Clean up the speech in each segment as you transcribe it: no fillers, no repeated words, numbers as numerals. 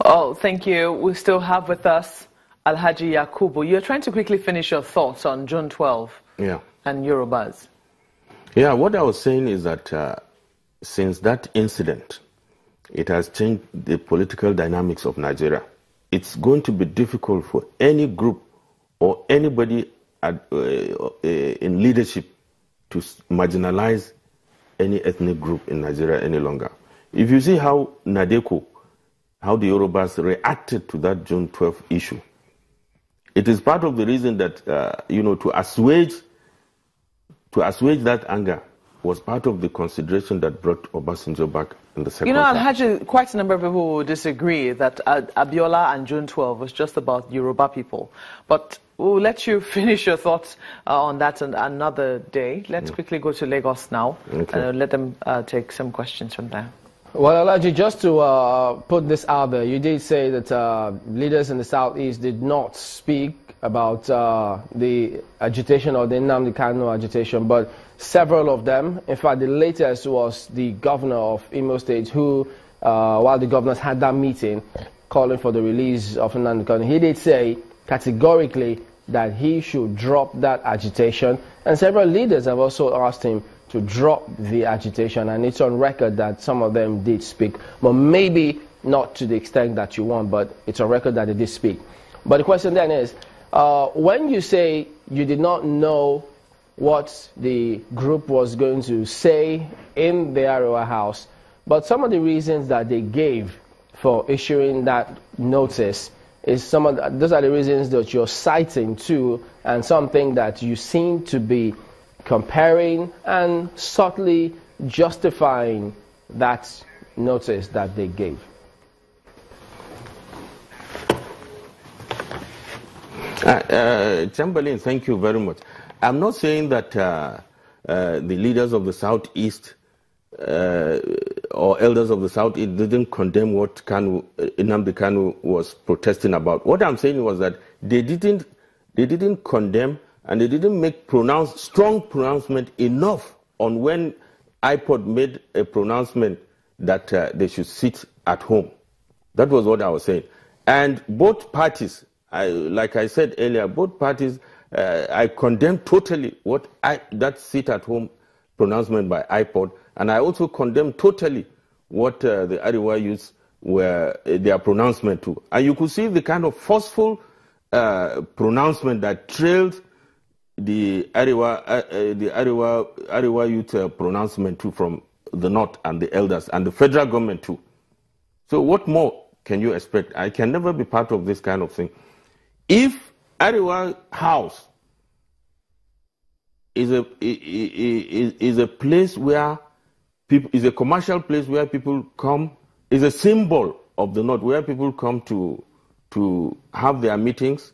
Oh, thank you. We still have with us Alhaji Yakubu. You're trying to quickly finish your thoughts on June 12 and Yorubas. Yeah, what I was saying is that since that incident, it has changed the political dynamics of Nigeria. It's going to be difficult for any group or anybody in leadership to marginalize any ethnic group in Nigeria any longer. If you see how Nadeko, how the Yorubas reacted to that June 12 issue, it is part of the reason that, to assuage that anger was part of the consideration that brought Obasanjo back in the second time. Alhaji, quite a number of people will disagree that Abiola and June 12 was just about Yoruba people. But we'll let you finish your thoughts on that another day. Let's quickly go to Lagos now and let them take some questions from there. Well, Alhaji, just to put this out there, you did say that leaders in the Southeast did not speak about the agitation or the Nnamdi Kanu agitation, but several of them, in fact, the latest was the governor of Imo State, who, while the governors had that meeting calling for the release of Nnamdi Kanu, he did say categorically that he should drop that agitation, and several leaders have also asked him to drop the agitation, and it's on record that some of them did speak, but maybe not to the extent that you want, but it's on record that they did speak. But the question then is, when you say you did not know what the group was going to say in the Arewa house, but some of the reasons that they gave for issuing that notice is those are the reasons that you're citing too, and something that you seem to be comparing and subtly justifying that notice that they gave. Chamberlain, thank you very much. I'm not saying that the leaders of the Southeast or elders of the Southeast didn't condemn what Nnamdi Kanu was protesting about. What I'm saying was that they didn't condemn and they didn't make strong pronouncement enough on when IPOB made a pronouncement that they should sit at home. That was what I was saying. And both parties, like I said earlier, both parties, I condemn totally that sit at home pronouncement by IPOB, and I also condemn totally what the Arewa youths were their pronouncement to. And you could see the kind of forceful pronouncement that trailed the Arewa youth pronouncement too from the North and the elders and the federal government too. So what more can you expect? I can never be part of this kind of thing. If Arewa House is a place where people, is a commercial place where people come, is a symbol of the North where people come to have their meetings,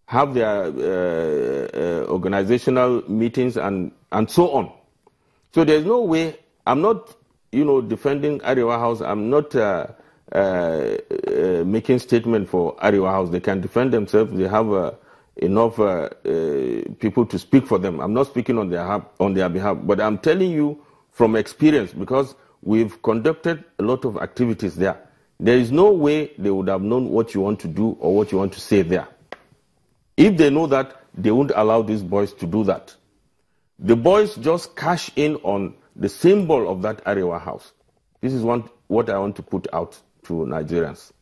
have their organizational meetings and so on. So there's no way, I'm not, defending Arewa House, I'm not making statement for Arewa House. They can defend themselves, they have enough people to speak for them. I'm not speaking on their behalf, but I'm telling you from experience, because we've conducted a lot of activities there. There is no way they would have known what you want to do or what you want to say there. If they know that, they wouldn't allow these boys to do that. The boys just cash in on the symbol of that Arewa House. This is what I want to put out to Nigerians.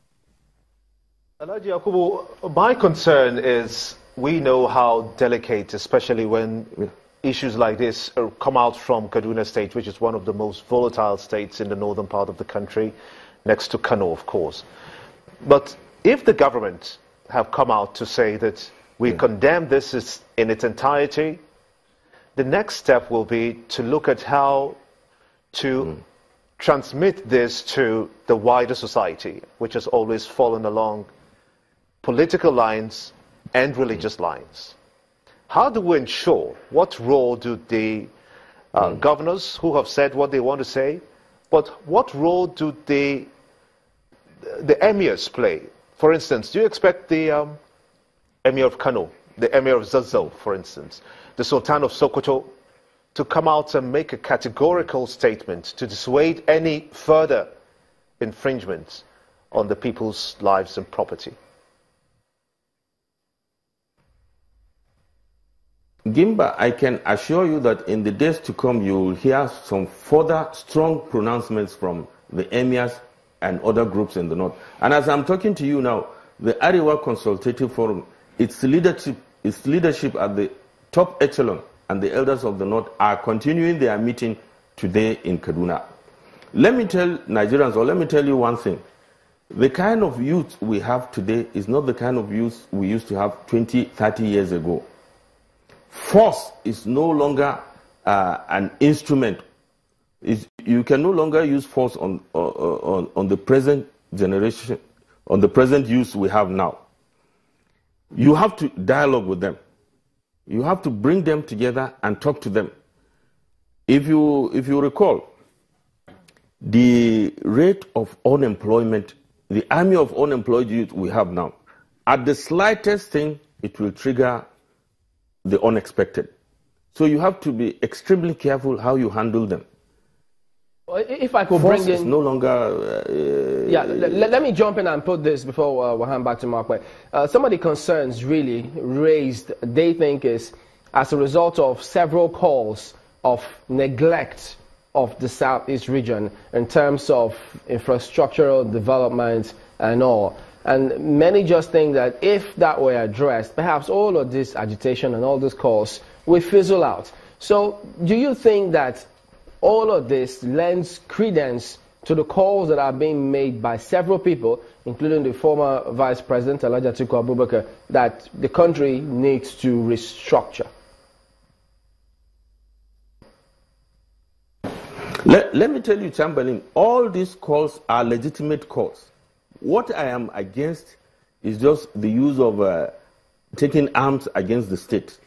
Alhaji Yakubu, my concern is we know how delicate, especially when issues like this come out from Kaduna State, which is one of the most volatile states in the northern part of the country, next to Kano, of course. But if the government have come out to say that we condemn this in its entirety, the next step will be to look at how to transmit this to the wider society, which has always fallen along political lines and religious lines. How do we ensure, what role do the governors who have said what they want to say, but what role do the emirs play? For instance, do you expect the Emir of Kano, the Emir of Zazzau, for instance, the Sultan of Sokoto, to come out and make a categorical statement to dissuade any further infringements on the people's lives and property? Gimba, I can assure you that in the days to come, you will hear some further strong pronouncements from the emirs and other groups in the north. And as I'm talking to you now, the Arewa Consultative Forum, its leadership at the top echelon and the elders of the north are continuing their meeting today in Kaduna. Let me tell Nigerians, or let me tell you one thing. The kind of youth we have today is not the kind of youth we used to have 20, 30 years ago. Force is no longer an instrument. You can no longer use force on the present generation, on the present youth we have now. You have to dialogue with them. You have to bring them together and talk to them. If you recall, the rate of unemployment, the army of unemployed youth we have now, at the slightest thing, it will trigger the unexpected. So you have to be extremely careful how you handle them. If I could Force bring in... is no longer... let me jump in and put this before we'll hand back to Mark. Some of the concerns really raised, they think, is as a result of several calls of neglect of the Southeast region in terms of infrastructural development and all. And many just think that if that were addressed, perhaps all of this agitation and all these calls will fizzle out. So do you think that all of this lends credence to the calls that are being made by several people, including the former Vice President, Alhaji Atiku Abubakar, that the country needs to restructure? Let me tell you, Chamberlain, all these calls are legitimate calls. What I am against is just the use of taking arms against the state.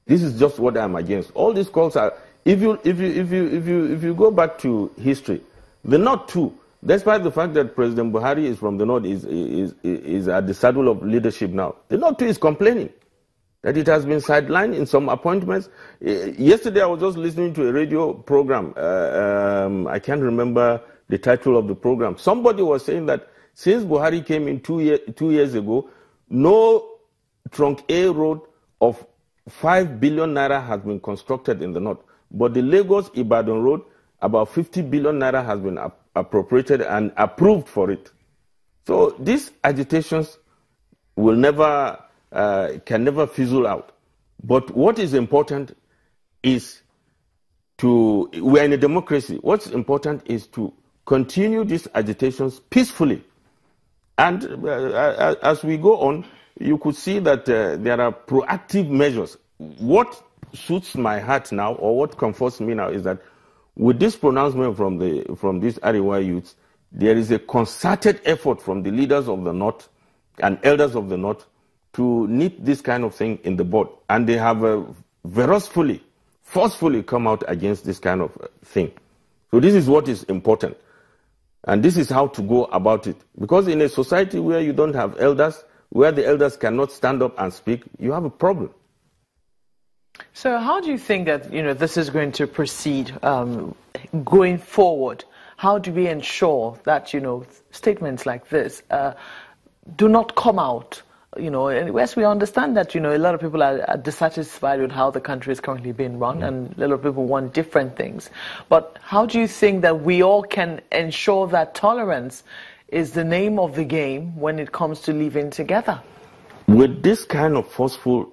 This is just what I am against. All these calls are. If you go back to history, the North too, despite the fact that President Buhari is from the North, is at the saddle of leadership now, the North too is complaining that it has been sidelined in some appointments. Yesterday I was just listening to a radio program. I can't remember the title of the program. Somebody was saying that since Buhari came in 2 years ago, no trunk A road of 5 billion naira has been constructed in the north. But the Lagos-Ibadan road, about 50 billion naira has been appropriated and approved for it. So these agitations will never, can never fizzle out. But what is important is we're in a democracy. What's important is to continue these agitations peacefully. And as we go on, you could see that there are proactive measures. What suits my heart now, or what comforts me now, is that with this pronouncement from these Arewa youths, there is a concerted effort from the leaders of the North and elders of the North to nip this kind of thing in the bud. And they have forcefully come out against this kind of thing. So this is what is important. And this is how to go about it. Because in a society where you don't have elders, where the elders cannot stand up and speak, you have a problem. So how do you think that this is going to proceed going forward? How do we ensure that statements like this do not come out? And yes, we understand that a lot of people are dissatisfied with how the country is currently being run, and a lot of people want different things. But how do you think that we all can ensure that tolerance is the name of the game when it comes to living together? With this kind of forceful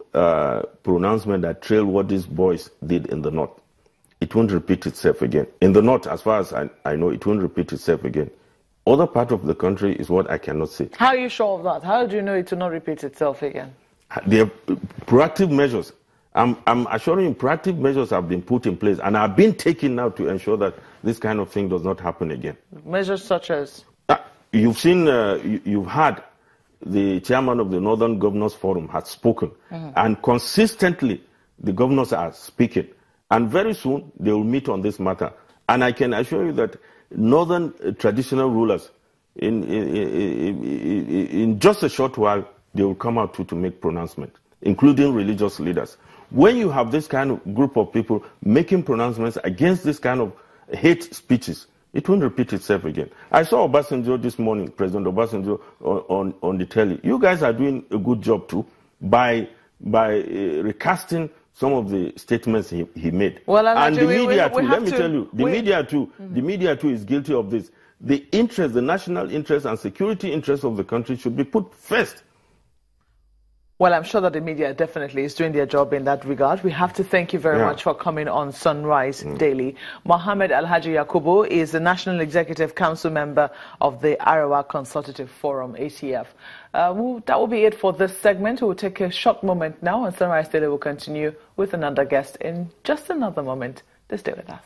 pronouncement that trailed what these boys did in the North, it won't repeat itself again. In the North, as far as I know, it won't repeat itself again. Other part of the country is what I cannot say. How are you sure of that? How do you know it will not repeat itself again? There are proactive measures. I'm assuring you, proactive measures have been put in place and are being taken now to ensure that this kind of thing does not happen again. Measures such as? You've seen, you've heard the chairman of the Northern Governors Forum has spoken, and consistently the governors are speaking. And very soon they will meet on this matter. And I can assure you that Northern traditional rulers, in just a short while, they will come out to make pronouncements, including religious leaders. When you have this kind of group of people making pronouncements against this kind of hate speeches, It won't repeat itself again. I saw Obasanjo this morning, President Obasanjo, on the telly. You guys are doing a good job too by recasting some of the statements he made. Well, and the media too, let me tell you, the media too is guilty of this. The interest, the national interest and security interest of the country should be put first. Well, I'm sure that the media definitely is doing their job in that regard. We have to thank you very much for coming on Sunrise Daily. Mohammed Alhaji Yakubu is the National Executive Council member of the Arewa Consultative Forum, ACF. That will be it for this segment. We will take a short moment now, and Sunrise Daily will continue with another guest in just another moment. Stay with us.